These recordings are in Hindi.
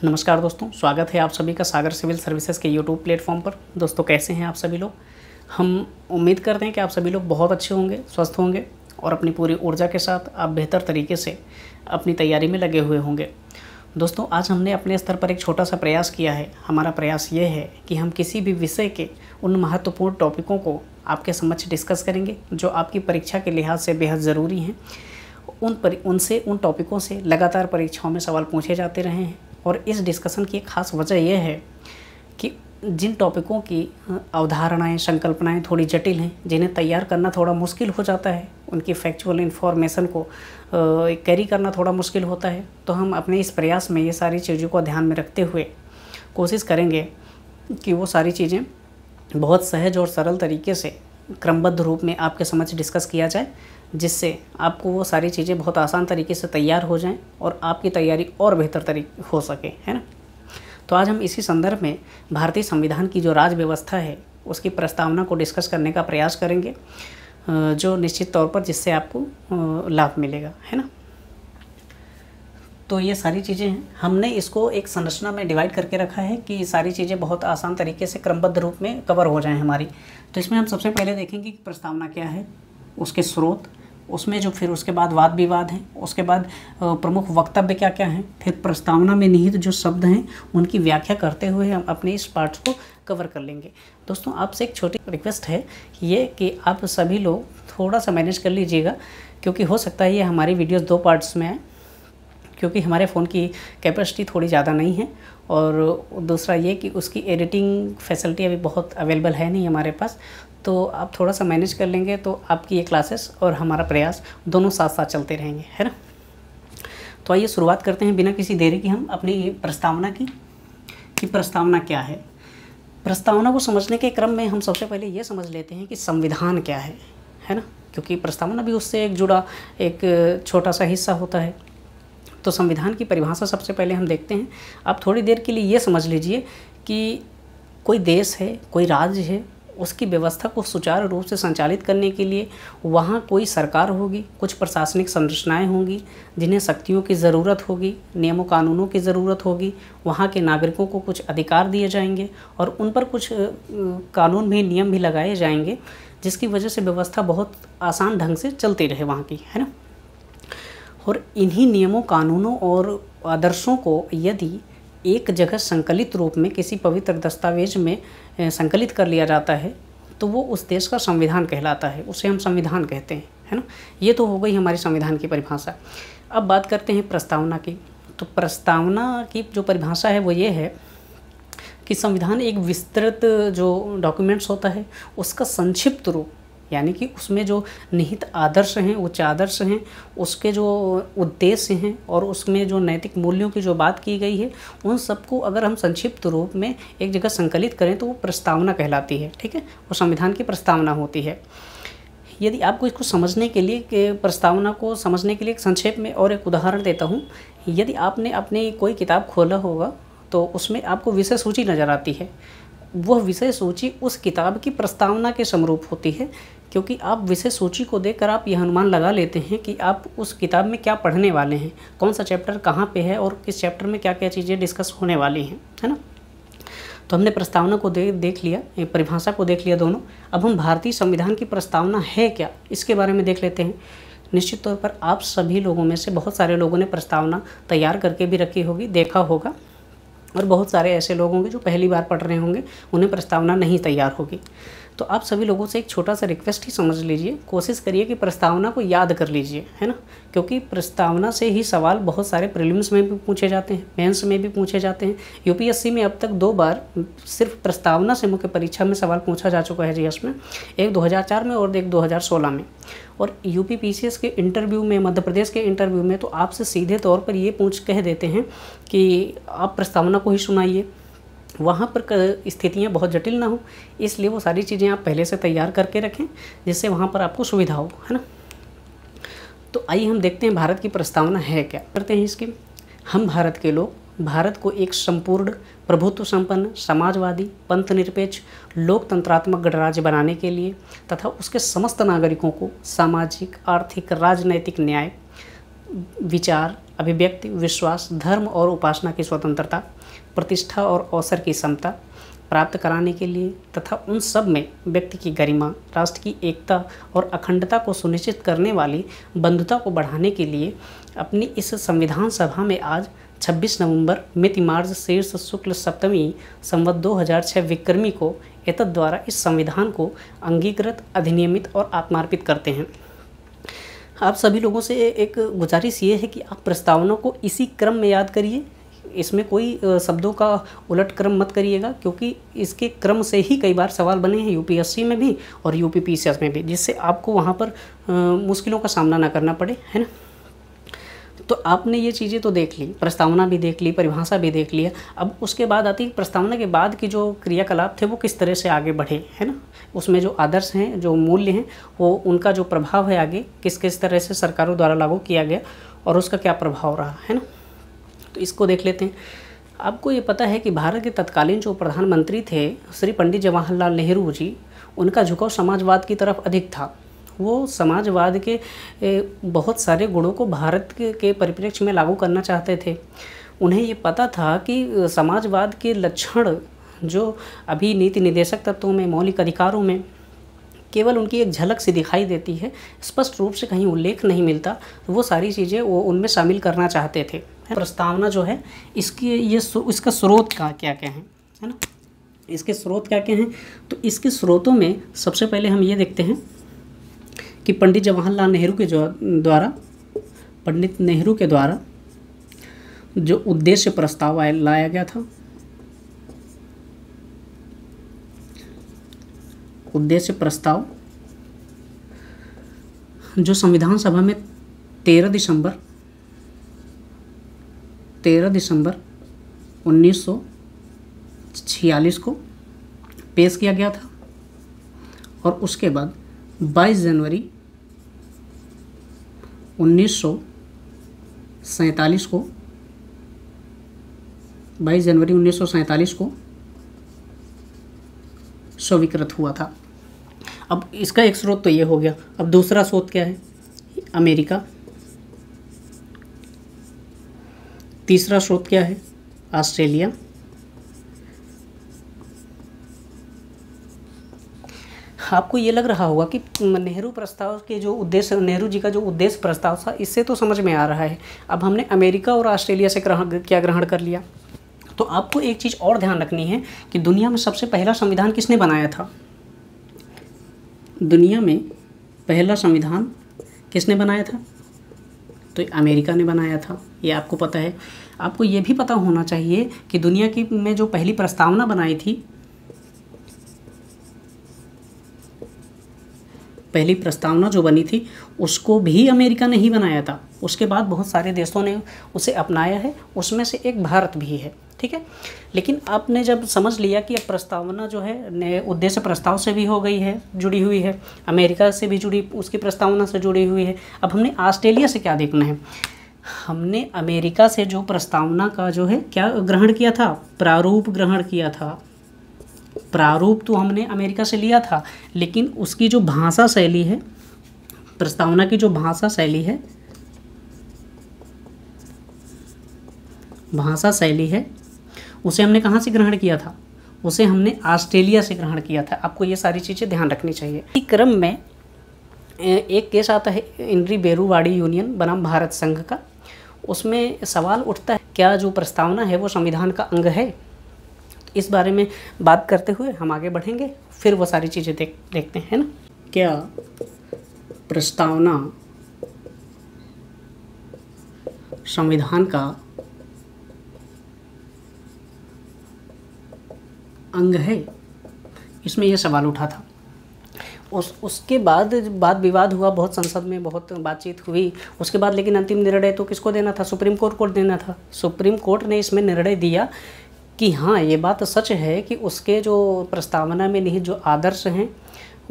नमस्कार दोस्तों, स्वागत है आप सभी का सागर सिविल सर्विसेज के यूट्यूब प्लेटफॉर्म पर। दोस्तों कैसे हैं आप सभी लोग। हम उम्मीद करते हैं कि आप सभी लोग बहुत अच्छे होंगे, स्वस्थ होंगे और अपनी पूरी ऊर्जा के साथ आप बेहतर तरीके से अपनी तैयारी में लगे हुए होंगे। दोस्तों आज हमने अपने स्तर पर एक छोटा सा प्रयास किया है। हमारा प्रयास ये है कि हम किसी भी विषय के उन महत्वपूर्ण टॉपिकों को आपके समक्ष डिस्कस करेंगे जो आपकी परीक्षा के लिहाज से बेहद ज़रूरी हैं। उन टॉपिकों से लगातार परीक्षाओं में सवाल पूछे जाते रहे हैं और इस डिस्कशन की एक ख़ास वजह यह है कि जिन टॉपिकों की अवधारणाएं, संकल्पनाएं थोड़ी जटिल हैं, जिन्हें तैयार करना थोड़ा मुश्किल हो जाता है, उनकी फैक्चुअल इन्फॉर्मेशन को कैरी करना थोड़ा मुश्किल होता है, तो हम अपने इस प्रयास में ये सारी चीज़ों को ध्यान में रखते हुए कोशिश करेंगे कि वो सारी चीज़ें बहुत सहज और सरल तरीके से क्रमबद्ध रूप में आपके समक्ष डिस्कस किया जाए, जिससे आपको वो सारी चीज़ें बहुत आसान तरीके से तैयार हो जाएं और आपकी तैयारी और बेहतर तरीके हो सके, है ना। तो आज हम इसी संदर्भ में भारतीय संविधान की जो राज व्यवस्था है उसकी प्रस्तावना को डिस्कस करने का प्रयास करेंगे, जो निश्चित तौर पर जिससे आपको लाभ मिलेगा, है ना। तो ये सारी चीज़ें हैं, हमने इसको एक संरचना में डिवाइड करके रखा है कि सारी चीज़ें बहुत आसान तरीके से क्रमबद्ध रूप में कवर हो जाएं हमारी। तो इसमें हम सबसे पहले देखेंगे कि प्रस्तावना क्या है, उसके स्रोत, उसमें जो फिर उसके बाद वाद विवाद हैं, उसके बाद प्रमुख वक्तव्य क्या क्या हैं, फिर प्रस्तावना में निहित जो शब्द हैं उनकी व्याख्या करते हुए हम अपने इस पार्ट्स को कवर कर लेंगे। दोस्तों आपसे एक छोटी रिक्वेस्ट है ये कि आप सभी लोग थोड़ा सा मैनेज कर लीजिएगा, क्योंकि हो सकता है ये हमारी वीडियोस 2 पार्ट्स में आए, क्योंकि हमारे फ़ोन की कैपेसिटी थोड़ी ज़्यादा नहीं है और दूसरा ये कि उसकी एडिटिंग फैसिलिटी अभी बहुत अवेलेबल है नहीं हमारे पास। तो आप थोड़ा सा मैनेज कर लेंगे तो आपकी ये क्लासेस और हमारा प्रयास दोनों साथ साथ चलते रहेंगे, है ना। तो आइए शुरुआत करते हैं बिना किसी देरी की हम अपनी प्रस्तावना की कि प्रस्तावना क्या है। प्रस्तावना को समझने के क्रम में हम सबसे पहले ये समझ लेते हैं कि संविधान क्या है ना, क्योंकि प्रस्तावना भी उससे एक जुड़ा एक छोटा सा हिस्सा होता है। तो संविधान की परिभाषा सबसे पहले हम देखते हैं। आप थोड़ी देर के लिए ये समझ लीजिए कि कोई देश है, कोई राज्य है, उसकी व्यवस्था को सुचारू रूप से संचालित करने के लिए वहाँ कोई सरकार होगी, कुछ प्रशासनिक संरचनाएं होंगी जिन्हें शक्तियों की ज़रूरत होगी, नियमों कानूनों की ज़रूरत होगी, वहाँ के नागरिकों को कुछ अधिकार दिए जाएंगे और उन पर कुछ कानून भी, नियम भी लगाए जाएंगे, जिसकी वजह से व्यवस्था बहुत आसान ढंग से चलती रहे वहाँ की, है ना। और इन्हीं नियमों, कानूनों और आदर्शों को यदि एक जगह संकलित रूप में किसी पवित्र दस्तावेज में संकलित कर लिया जाता है तो वो उस देश का संविधान कहलाता है, उसे हम संविधान कहते हैं, है ना। ये तो हो गई हमारी संविधान की परिभाषा। अब बात करते हैं प्रस्तावना की। तो प्रस्तावना की जो परिभाषा है वो ये है कि संविधान एक विस्तृत जो डॉक्यूमेंट्स होता है उसका संक्षिप्त रूप, यानी कि उसमें जो निहित आदर्श हैं, उच्च आदर्श हैं, उसके जो उद्देश्य हैं और उसमें जो नैतिक मूल्यों की जो बात की गई है, उन सबको अगर हम संक्षिप्त रूप में एक जगह संकलित करें तो वो प्रस्तावना कहलाती है, ठीक है। वो संविधान की प्रस्तावना होती है। यदि आपको इसको समझने के लिए, कि प्रस्तावना को समझने के लिए संक्षेप में और एक उदाहरण देता हूँ। यदि आपने अपनी कोई किताब खोला होगा तो उसमें आपको विषय सूची नज़र आती है। वह विषय सूची उस किताब की प्रस्तावना के समरूप होती है, क्योंकि आप विषय सूची को देखकर आप यह अनुमान लगा लेते हैं कि आप उस किताब में क्या पढ़ने वाले हैं, कौन सा चैप्टर कहाँ पे है और किस चैप्टर में क्या क्या चीज़ें डिस्कस होने वाली हैं, है ना। तो हमने प्रस्तावना को देख लिया, परिभाषा को देख लिया दोनों। अब हम भारतीय संविधान की प्रस्तावना है क्या, इसके बारे में देख लेते हैं। निश्चित तौर पर आप सभी लोगों में से बहुत सारे लोगों ने प्रस्तावना तैयार करके भी रखी होगी, देखा होगा, और बहुत सारे ऐसे लोग होंगे जो पहली बार पढ़ रहे होंगे, उन्हें प्रस्तावना नहीं तैयार होगी। तो आप सभी लोगों से एक छोटा सा रिक्वेस्ट ही समझ लीजिए, कोशिश करिए कि प्रस्तावना को याद कर लीजिए, है ना, क्योंकि प्रस्तावना से ही सवाल बहुत सारे प्रीलिम्स में भी पूछे जाते हैं, मेंस में भी पूछे जाते हैं। यूपीएससी में अब तक 2 बार सिर्फ प्रस्तावना से मुख्य परीक्षा में सवाल पूछा जा चुका है जीएस में, एक 2004 में और एक 2016 में। और यूपी पीसीएस के इंटरव्यू में, मध्य प्रदेश के इंटरव्यू में तो आपसे सीधे तौर पर ये कह देते हैं कि आप प्रस्तावना को ही सुनाइए। वहाँ पर स्थितियाँ बहुत जटिल ना हो, इसलिए वो सारी चीज़ें आप पहले से तैयार करके रखें, जिससे वहाँ पर आपको सुविधा हो, है ना। तो आइए हम देखते हैं भारत की प्रस्तावना है क्या। करते हैं इसकी। हम भारत के लोग भारत को एक संपूर्ण, प्रभुत्व संपन्न, समाजवादी, पंथ निरपेक्ष, लोकतंत्रात्मक गणराज्य बनाने के लिए तथा उसके समस्त नागरिकों को सामाजिक, आर्थिक, राजनैतिक न्याय, विचार, अभिव्यक्ति, विश्वास, धर्म और उपासना की स्वतंत्रता, प्रतिष्ठा और अवसर की समता प्राप्त कराने के लिए तथा उन सब में व्यक्ति की गरिमा, राष्ट्र की एकता और अखंडता को सुनिश्चित करने वाली बंधुता को बढ़ाने के लिए अपनी इस संविधान सभा में आज 26 नवंबर मिति मार्च शीर्ष शुक्ल सप्तमी संवत 2006 विक्रमी को एतद् द्वारा इस संविधान को अंगीकृत, अधिनियमित और आत्मार्पित करते हैं। आप सभी लोगों से एक गुजारिश ये है कि आप प्रस्तावना को इसी क्रम में याद करिए, इसमें कोई शब्दों का उलट क्रम मत करिएगा, क्योंकि इसके क्रम से ही कई बार सवाल बने हैं यूपीएससी में भी और यूपीपीसीएस में भी, जिससे आपको वहाँ पर मुश्किलों का सामना ना करना पड़े, है ना। तो आपने ये चीज़ें तो देख ली, प्रस्तावना भी देख ली, परिभाषा भी देख लिया। अब उसके बाद आती है प्रस्तावना के बाद की जो क्रियाकलाप थे वो किस तरह से आगे बढ़े, है ना। उसमें जो आदर्श हैं, जो मूल्य हैं, वो उनका जो प्रभाव है आगे किस किस तरह से सरकारों द्वारा लागू किया गया और उसका क्या प्रभाव रहा, है ना। तो इसको देख लेते हैं। आपको ये पता है कि भारत के तत्कालीन जो प्रधानमंत्री थे श्री पंडित जवाहरलाल नेहरू जी, उनका झुकाव समाजवाद की तरफ अधिक था। वो समाजवाद के बहुत सारे गुणों को भारत के परिप्रेक्ष्य में लागू करना चाहते थे। उन्हें ये पता था कि समाजवाद के लक्षण जो अभी नीति निर्देशक तत्वों में, मौलिक अधिकारों में केवल उनकी एक झलक से दिखाई देती है, स्पष्ट रूप से कहीं उल्लेख नहीं मिलता, तो वो सारी चीज़ें वो उनमें शामिल करना चाहते थे। प्रस्तावना जो है इसका स्रोत क्या क्या है ना, इसके स्रोत क्या क्या हैं। तो इसके स्रोतों में सबसे पहले हम ये देखते हैं कि पंडित जवाहरलाल नेहरू के द्वारा जो उद्देश्य प्रस्ताव लाया गया था, उद्देश्य प्रस्ताव जो संविधान सभा में 13 दिसंबर 1946 को पेश किया गया था और उसके बाद 22 जनवरी 1947 को स्वीकृत हुआ था। अब इसका एक स्रोत तो ये हो गया। अब दूसरा स्रोत क्या है? अमेरिका। तीसरा स्रोत क्या है? ऑस्ट्रेलिया। आपको ये लग रहा होगा कि नेहरू प्रस्ताव के जो उद्देश्य, नेहरू जी का जो उद्देश्य प्रस्ताव था, इससे तो समझ में आ रहा है। अब हमने अमेरिका और ऑस्ट्रेलिया से ग्रहण कर लिया। तो आपको एक चीज़ और ध्यान रखनी है कि दुनिया में सबसे पहला संविधान किसने बनाया था? दुनिया में पहला संविधान किसने बनाया था? तो अमेरिका ने बनाया था, ये आपको पता है। आपको ये भी पता होना चाहिए कि दुनिया की में जो पहली प्रस्तावना बनाई थी, पहली प्रस्तावना जो बनी थी उसको भी अमेरिका ने ही बनाया था। उसके बाद बहुत सारे देशों ने उसे अपनाया है, उसमें से एक भारत भी है, ठीक है। लेकिन आपने जब समझ लिया कि अब प्रस्तावना जो है उद्देश्य प्रस्ताव से भी हो गई है, जुड़ी हुई है, अमेरिका से भी जुड़ी, उसकी प्रस्तावना से जुड़ी हुई है, अब हमने ऑस्ट्रेलिया से क्या देखना है? हमने अमेरिका से जो प्रस्तावना का जो है क्या ग्रहण किया था? प्रारूप ग्रहण किया था। प्रारूप तो हमने अमेरिका से लिया था, लेकिन उसकी जो भाषा शैली है, प्रस्तावना की जो भाषा शैली है, उसे हमने कहाँ से ग्रहण किया था? उसे हमने ऑस्ट्रेलिया से ग्रहण किया था। आपको ये सारी चीज़ें ध्यान रखनी चाहिए। इस क्रम में एक केस आता है इंद्री बेरूवाड़ी यूनियन बनाम भारत संघ का। उसमें सवाल उठता है, क्या जो प्रस्तावना है वो संविधान का अंग है? इस बारे में बात करते हुए हम आगे बढ़ेंगे, फिर वो सारी चीज़ें देखते हैं ना। क्या प्रस्तावना संविधान का अंग है? इसमें यह सवाल उठा था। उसके बाद वाद विवाद हुआ, बहुत संसद में बहुत बातचीत हुई। उसके बाद लेकिन अंतिम निर्णय तो किसको देना था? सुप्रीम कोर्ट को देना था। सुप्रीम कोर्ट ने इसमें निर्णय दिया कि हाँ, ये बात सच है कि उसके जो प्रस्तावना में निहित जो आदर्श हैं,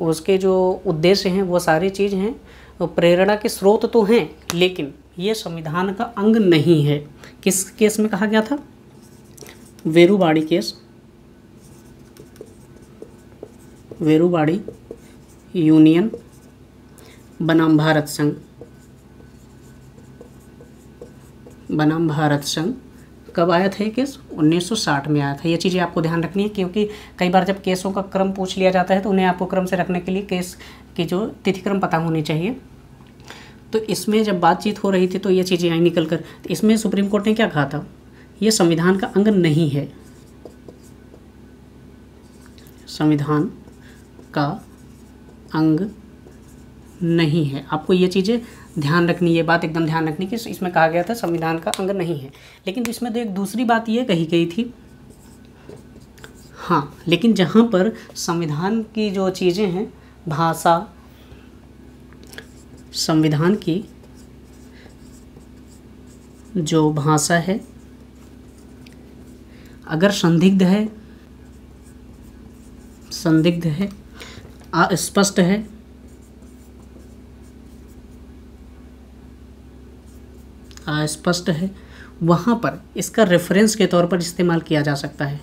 उसके जो उद्देश्य हैं, वो सारी चीज़ हैं, प्रेरणा के स्रोत तो हैं, लेकिन ये संविधान का अंग नहीं है। किस केस में कहा गया था? वेरूवाड़ी केस, वेरूवाड़ी यूनियन बनाम भारत संघ, बनाम भारत संघ कब आया था ये केस? 1960 में आया था। ये चीज़ें आपको ध्यान रखनी है, क्योंकि कई बार जब केसों का क्रम पूछ लिया जाता है तो उन्हें आपको क्रम से रखने के लिए केस की जो तिथि क्रम पता होनी चाहिए। तो इसमें जब बातचीत हो रही थी तो ये चीज़ें आई निकल कर। तो इसमें सुप्रीम कोर्ट ने क्या कहा था? ये संविधान का अंग नहीं है, संविधान का अंग नहीं है। आपको ये चीज़ें ध्यान रखनी, ये बात एकदम ध्यान रखनी कि इसमें कहा गया था संविधान का अंग नहीं है। लेकिन इसमें तो एक दूसरी बात ये कही गई थी, हाँ, लेकिन जहाँ पर संविधान की जो चीज़ें हैं, भाषा, संविधान की जो भाषा है, अगर संदिग्ध है, अस्पष्ट है, अस्पष्ट है, वहाँ पर इसका रेफरेंस के तौर पर इस्तेमाल किया जा सकता है।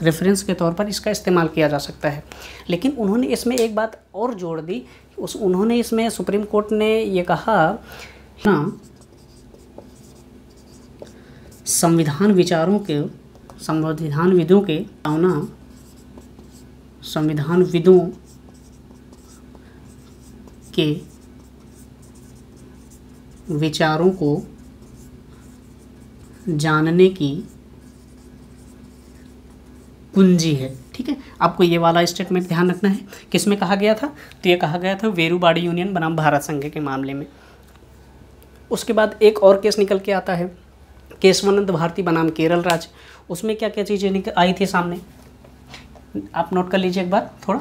रेफरेंस के तौर पर इसका इस्तेमाल किया जा सकता है। लेकिन उन्होंने इसमें एक बात और जोड़ दी, उन्होंने इसमें सुप्रीम कोर्ट ने ये कहा, हाँ, संविधानविदों के विचारों को जानने की कुंजी है। ठीक है, आपको ये वाला स्टेटमेंट ध्यान रखना है। किसमें कहा गया था? तो ये कहा गया था वेरूबाड़ी यूनियन बनाम भारत संघ के मामले में। उसके बाद एक और केस निकल के आता है, केशवानंद भारती बनाम केरल राज्य। उसमें क्या क्या चीज़ें आई थी सामने, आप नोट कर लीजिए एक बार थोड़ा।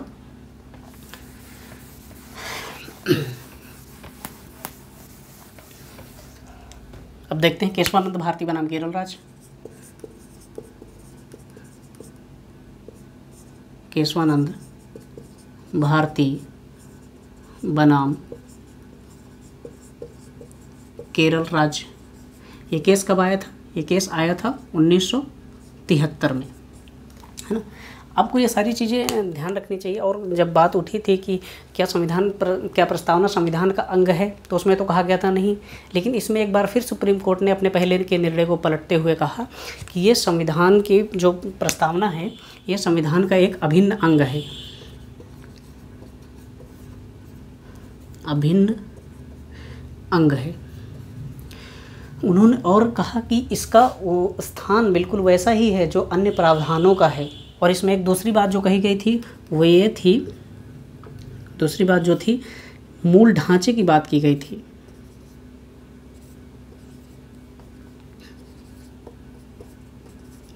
अब देखते हैं केशवानंद भारती बनाम केरल राज्य। केशवानंद भारती बनाम केरल राज्य। ये केस कब आया था? ये केस आया था 1973 में, है ना। आपको ये सारी चीज़ें ध्यान रखनी चाहिए। और जब बात उठी थी कि क्या प्रस्तावना संविधान का अंग है, तो उसमें तो कहा गया था नहीं। लेकिन इसमें एक बार फिर सुप्रीम कोर्ट ने अपने पहले के निर्णय को पलटते हुए कहा कि ये संविधान की जो प्रस्तावना है, ये संविधान का एक अभिन्न अंग है, अभिन्न अंग है। उन्होंने और कहा कि इसका वो स्थान बिल्कुल वैसा ही है जो अन्य प्रावधानों का है। और इसमें एक दूसरी बात जो कही गई थी वो ये थी, दूसरी बात जो थी, मूल ढांचे की बात की गई थी।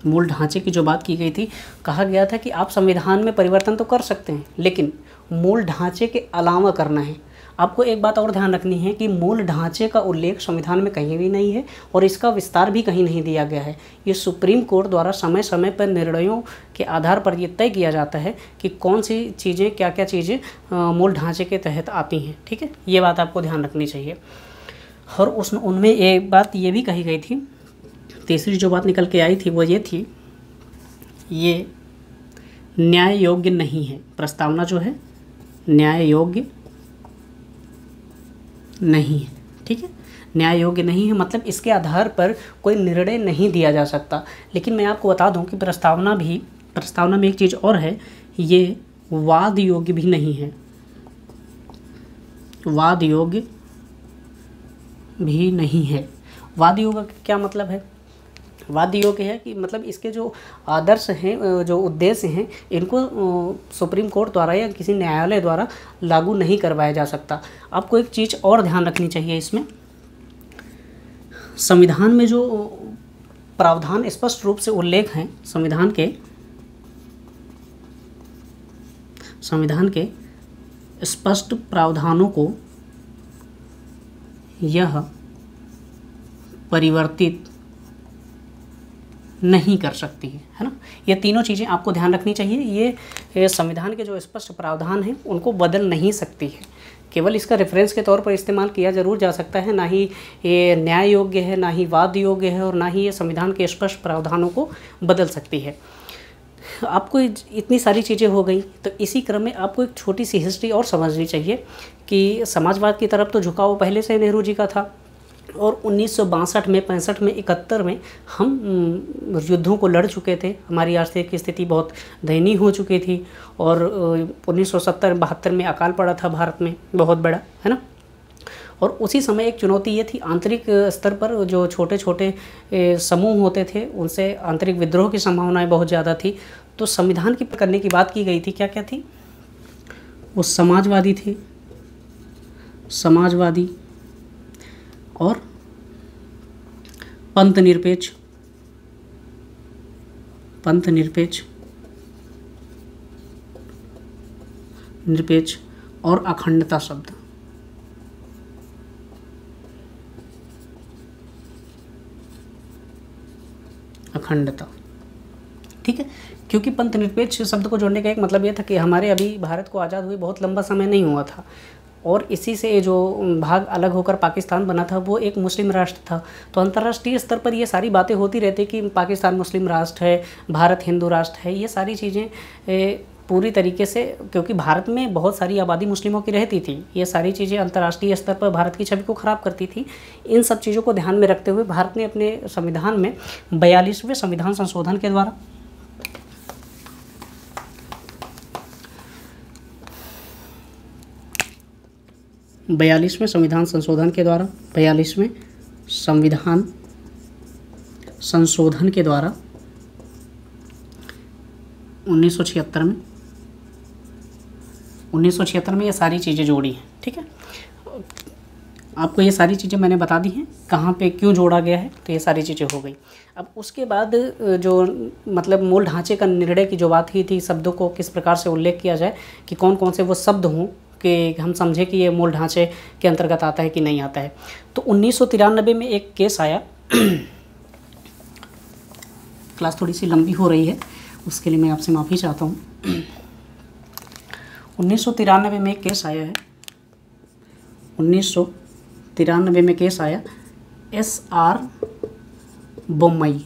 मूल ढांचे की जो बात की गई थी, कहा गया था कि आप संविधान में परिवर्तन तो कर सकते हैं, लेकिन मूल ढांचे के अलावा करना है। आपको एक बात और ध्यान रखनी है कि मूल ढांचे का उल्लेख संविधान में कहीं भी नहीं है और इसका विस्तार भी कहीं नहीं दिया गया है। ये सुप्रीम कोर्ट द्वारा समय समय पर निर्णयों के आधार पर यह तय किया जाता है कि कौन सी चीज़ें, क्या क्या चीज़ें मूल ढांचे के तहत आती हैं। ठीक है, ये बात आपको ध्यान रखनी चाहिए। और उनमें एक बात ये भी कही गई थी, तीसरी जो बात निकल के आई थी वो ये थी, ये न्याय योग्य नहीं है। प्रस्तावना जो है न्याय योग्य नहीं है। ठीक है, न्याय योग्य नहीं है मतलब इसके आधार पर कोई निर्णय नहीं दिया जा सकता। लेकिन मैं आपको बता दूं कि प्रस्तावना में एक चीज़ और है, ये वाद योग्य भी नहीं है। वाद योग्य भी नहीं है। वाद योग्य का क्या मतलब है? वाद योग्य है कि मतलब इसके जो आदर्श हैं, जो उद्देश्य हैं, इनको सुप्रीम कोर्ट द्वारा या किसी न्यायालय द्वारा लागू नहीं करवाया जा सकता। आपको एक चीज़ और ध्यान रखनी चाहिए इसमें, संविधान में जो प्रावधान स्पष्ट रूप से उल्लेख हैं, संविधान के स्पष्ट प्रावधानों को यह परिवर्तित नहीं कर सकती है ना। ये तीनों चीज़ें आपको ध्यान रखनी चाहिए। ये संविधान के जो स्पष्ट प्रावधान हैं उनको बदल नहीं सकती है। केवल इसका रेफरेंस के तौर पर इस्तेमाल किया जरूर जा सकता है, ना ही ये न्याय योग्य है, ना ही वाद योग्य है, और ना ही ये संविधान के स्पष्ट प्रावधानों को बदल सकती है। आपको इतनी सारी चीज़ें हो गई, तो इसी क्रम में आपको एक छोटी सी हिस्ट्री और समझनी चाहिए कि समाजवाद की तरफ तो झुकाव पहले से नेहरू जी का था, और 1962 में, 65 में, 71 में हम युद्धों को लड़ चुके थे। हमारी आर्थिक स्थिति बहुत दयनीय हो चुकी थी और 1970-72 में अकाल पड़ा था भारत में बहुत बड़ा, है ना। और उसी समय एक चुनौती ये थी, आंतरिक स्तर पर जो छोटे छोटे समूह होते थे उनसे आंतरिक विद्रोह की संभावनाएं बहुत ज़्यादा थी। तो संविधान की करने की बात की गई थी। क्या क्या थी वो? समाजवादी थे, समाजवादी और पंथ निरपेक्ष, पंथ निरपेक्ष, निरपेक्ष और अखंडता शब्द। अखंडता, ठीक है। क्योंकि पंथ निरपेक्ष शब्द को जोड़ने का एक मतलब ये था कि हमारे अभी भारत को आज़ाद हुए बहुत लंबा समय नहीं हुआ था और इसी से जो भाग अलग होकर पाकिस्तान बना था वो एक मुस्लिम राष्ट्र था। तो अंतर्राष्ट्रीय स्तर पर ये सारी बातें होती रहती कि पाकिस्तान मुस्लिम राष्ट्र है, भारत हिंदू राष्ट्र है। ये सारी चीज़ें पूरी तरीके से, क्योंकि भारत में बहुत सारी आबादी मुस्लिमों की रहती थी, ये सारी चीज़ें अंतर्राष्ट्रीय स्तर पर भारत की छवि को ख़राब करती थी। इन सब चीज़ों को ध्यान में रखते हुए भारत ने अपने संविधान में 42वें संविधान संशोधन के द्वारा 42वें संविधान संशोधन के द्वारा 42वें संविधान संशोधन के द्वारा 1976 में ये सारी चीज़ें जोड़ी हैं, ठीक है। आपको ये सारी चीज़ें मैंने बता दी हैं कहाँ पे क्यों जोड़ा गया है, तो ये सारी चीज़ें हो गई। अब उसके बाद जो मतलब मूल ढांचे का निर्णय की जो बात हुई थी, शब्दों को किस प्रकार से उल्लेख किया जाए कि कौन कौन से वो शब्द हों कि हम समझे कि ये मूल ढांचे के अंतर्गत आता है कि नहीं आता है। तो 1993 में एक केस आया क्लास थोड़ी सी लंबी हो रही है, उसके लिए मैं आपसे माफ़ी चाहता हूँ। 1993 में एक केस आया है, 1993 में केस आया SR बोम्मई,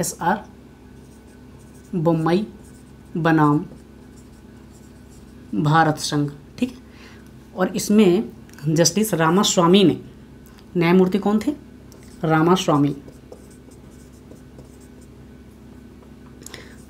SR बोम्मई बनाम भारत संघ, ठीक है। और इसमें जस्टिस रामास्वामी ने, न्यायमूर्ति कौन थे? रामास्वामी,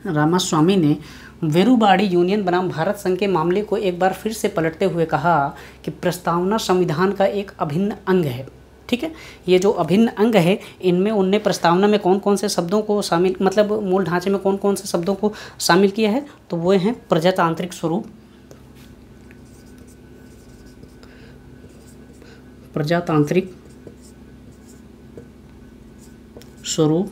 रामास्वामी ने वेरुबाड़ी यूनियन बनाम भारत संघ के मामले को एक बार फिर से पलटते हुए कहा कि प्रस्तावना संविधान का एक अभिन्न अंग है, ठीक है। ये जो अभिन्न अंग है, इनमें उनने प्रस्तावना में कौन कौन से शब्दों को शामिल, मतलब मूल ढांचे में कौन कौन से शब्दों को शामिल किया है, तो वो हैं प्रजातांत्रिक स्वरूप, प्रजातांत्रिक स्वरूप,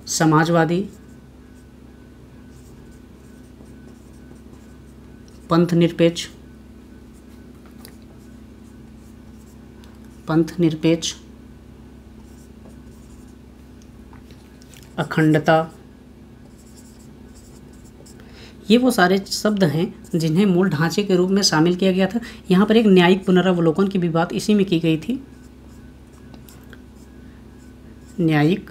समाजवादी, पंथ निरपेक्ष, पंथ निरपेक्ष, अखंडता, ये वो सारे शब्द हैं जिन्हें मूल ढांचे के रूप में शामिल किया गया था। यहाँ पर एक न्यायिक पुनरावलोकन की भी बात इसी में की गई थी, न्यायिक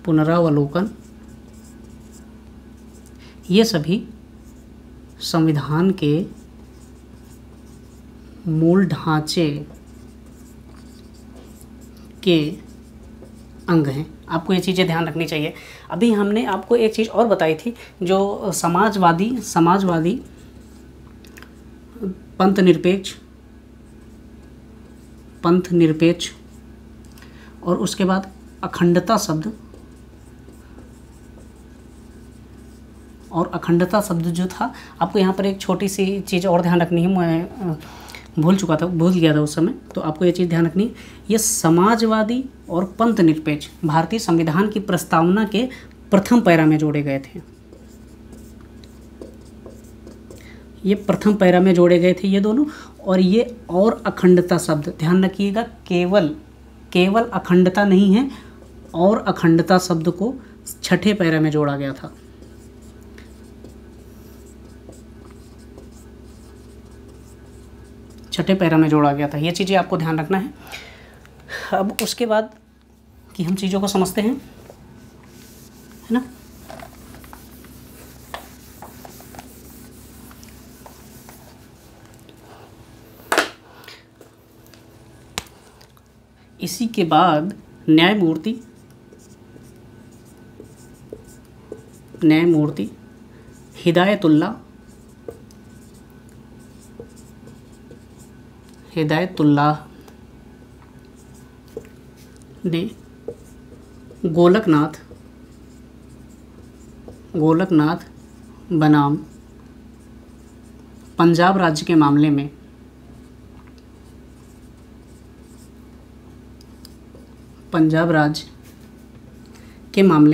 पुनरावलोकन। ये सभी संविधान के मूल ढांचे के अंग हैं। आपको ये चीज़ें ध्यान रखनी चाहिए। अभी हमने आपको एक चीज़ और बताई थी, जो समाजवादी पंथ निरपेक्ष और उसके बाद अखंडता शब्द, और अखंडता शब्द जो था, आपको यहाँ पर एक छोटी सी चीज़ और ध्यान रखनी है, मैं भूल गया था उस समय, तो आपको ये चीज़ ध्यान रखनी है। ये समाजवादी और पंथ निरपेक्ष भारतीय संविधान की प्रस्तावना के प्रथम पैरा में जोड़े गए थे, ये प्रथम पैरा में जोड़े गए थे ये दोनों। और ये और अखंडता शब्द ध्यान रखिएगा, केवल अखंडता नहीं है, और अखंडता शब्द को छठे पैरा में जोड़ा गया था। छठे पैरा में जोड़ा गया था, ये चीज़ें आपको ध्यान रखना है। अब उसके बाद कि हम चीज़ों को समझते हैं, है ना। इसी के बाद न्यायमूर्ति हिदायतुल्लाह ने गोलकनाथ बनाम पंजाब राज्य के मामले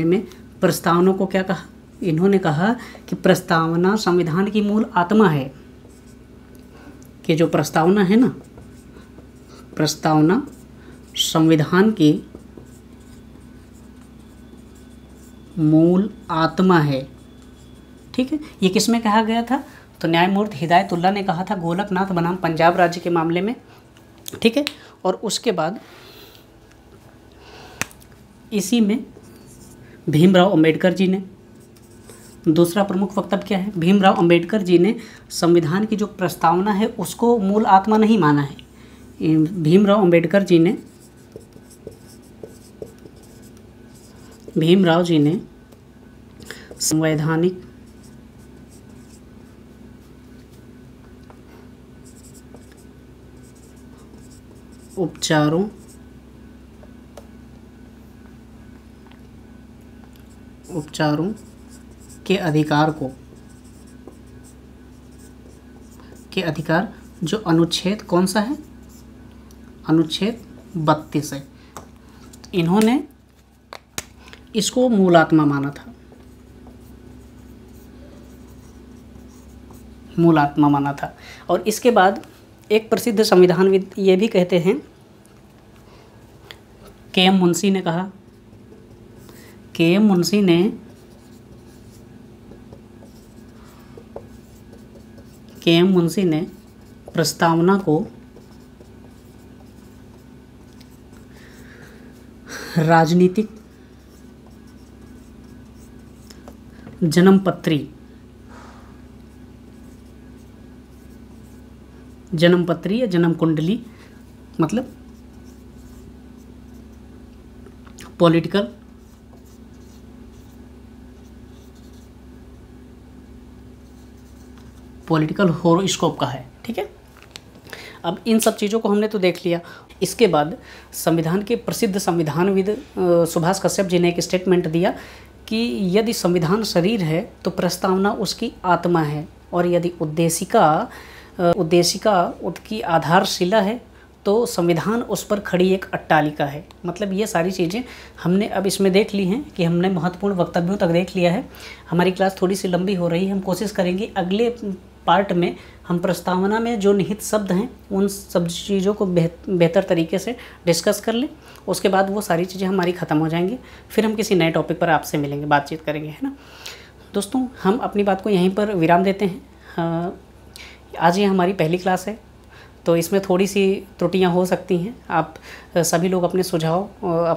में प्रस्तावना को क्या कहा? इन्होंने कहा कि प्रस्तावना संविधान की मूल आत्मा है, कि जो प्रस्तावना है ना, प्रस्तावना संविधान की मूल आत्मा है। ठीक है, ये किस में कहा गया था? तो न्यायमूर्ति हिदायतुल्लाह ने कहा था गोलकनाथ बनाम पंजाब राज्य के मामले में। ठीक है, और उसके बाद इसी में भीमराव अंबेडकर जी ने, दूसरा प्रमुख वक्तव्य क्या है? भीमराव अंबेडकर जी ने संविधान की जो प्रस्तावना है उसको मूल आत्मा नहीं माना है। भीमराव जी ने संवैधानिक उपचारों के अधिकार जो अनुच्छेद कौन सा है? अनुच्छेद 32 है। इन्होंने इसको मूल आत्मा माना था। और इसके बाद एक प्रसिद्ध संविधानविद ये भी कहते हैं, के.एम. मुंशी ने प्रस्तावना को राजनीतिक जन्मपत्री या जन्म कुंडली, मतलब पॉलिटिकल होरोस्कोप का है। ठीक है, अब इन सब चीज़ों को हमने तो देख लिया। इसके बाद संविधान के प्रसिद्ध संविधानविद सुभाष कश्यप जी ने एक स्टेटमेंट दिया कि यदि संविधान शरीर है तो प्रस्तावना उसकी आत्मा है, और यदि उद्देशिका उसकी आधारशिला है तो संविधान उस पर खड़ी एक अट्टालिका है। मतलब ये सारी चीज़ें हमने अब इसमें देख ली हैं कि हमने महत्वपूर्ण वक्तव्यों तक देख लिया है। हमारी क्लास थोड़ी सी लंबी हो रही है, हम कोशिश करेंगे अगले पार्ट में हम प्रस्तावना में जो निहित शब्द हैं उन सब चीज़ों को बेहतर तरीके से डिस्कस कर लें। उसके बाद वो सारी चीज़ें हमारी ख़त्म हो जाएंगी, फिर हम किसी नए टॉपिक पर आपसे मिलेंगे, बातचीत करेंगे, है ना दोस्तों। हम अपनी बात को यहीं पर विराम देते हैं। आज ये हमारी पहली क्लास है, तो इसमें थोड़ी सी त्रुटियां हो सकती हैं। आप सभी लोग अपने सुझाव,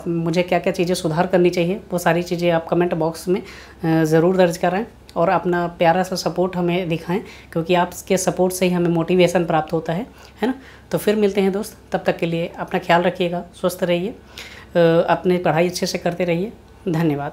मुझे क्या क्या चीज़ें सुधार करनी चाहिए, वो सारी चीज़ें आप कमेंट बॉक्स में ज़रूर दर्ज कराएं और अपना प्यारा सा सपोर्ट हमें दिखाएं, क्योंकि आपके सपोर्ट से ही हमें मोटिवेशन प्राप्त होता है ना। तो फिर मिलते हैं दोस्त, तब तक के लिए अपना ख्याल रखिएगा, स्वस्थ रहिए, अपनी पढ़ाई अच्छे से करते रहिए। धन्यवाद।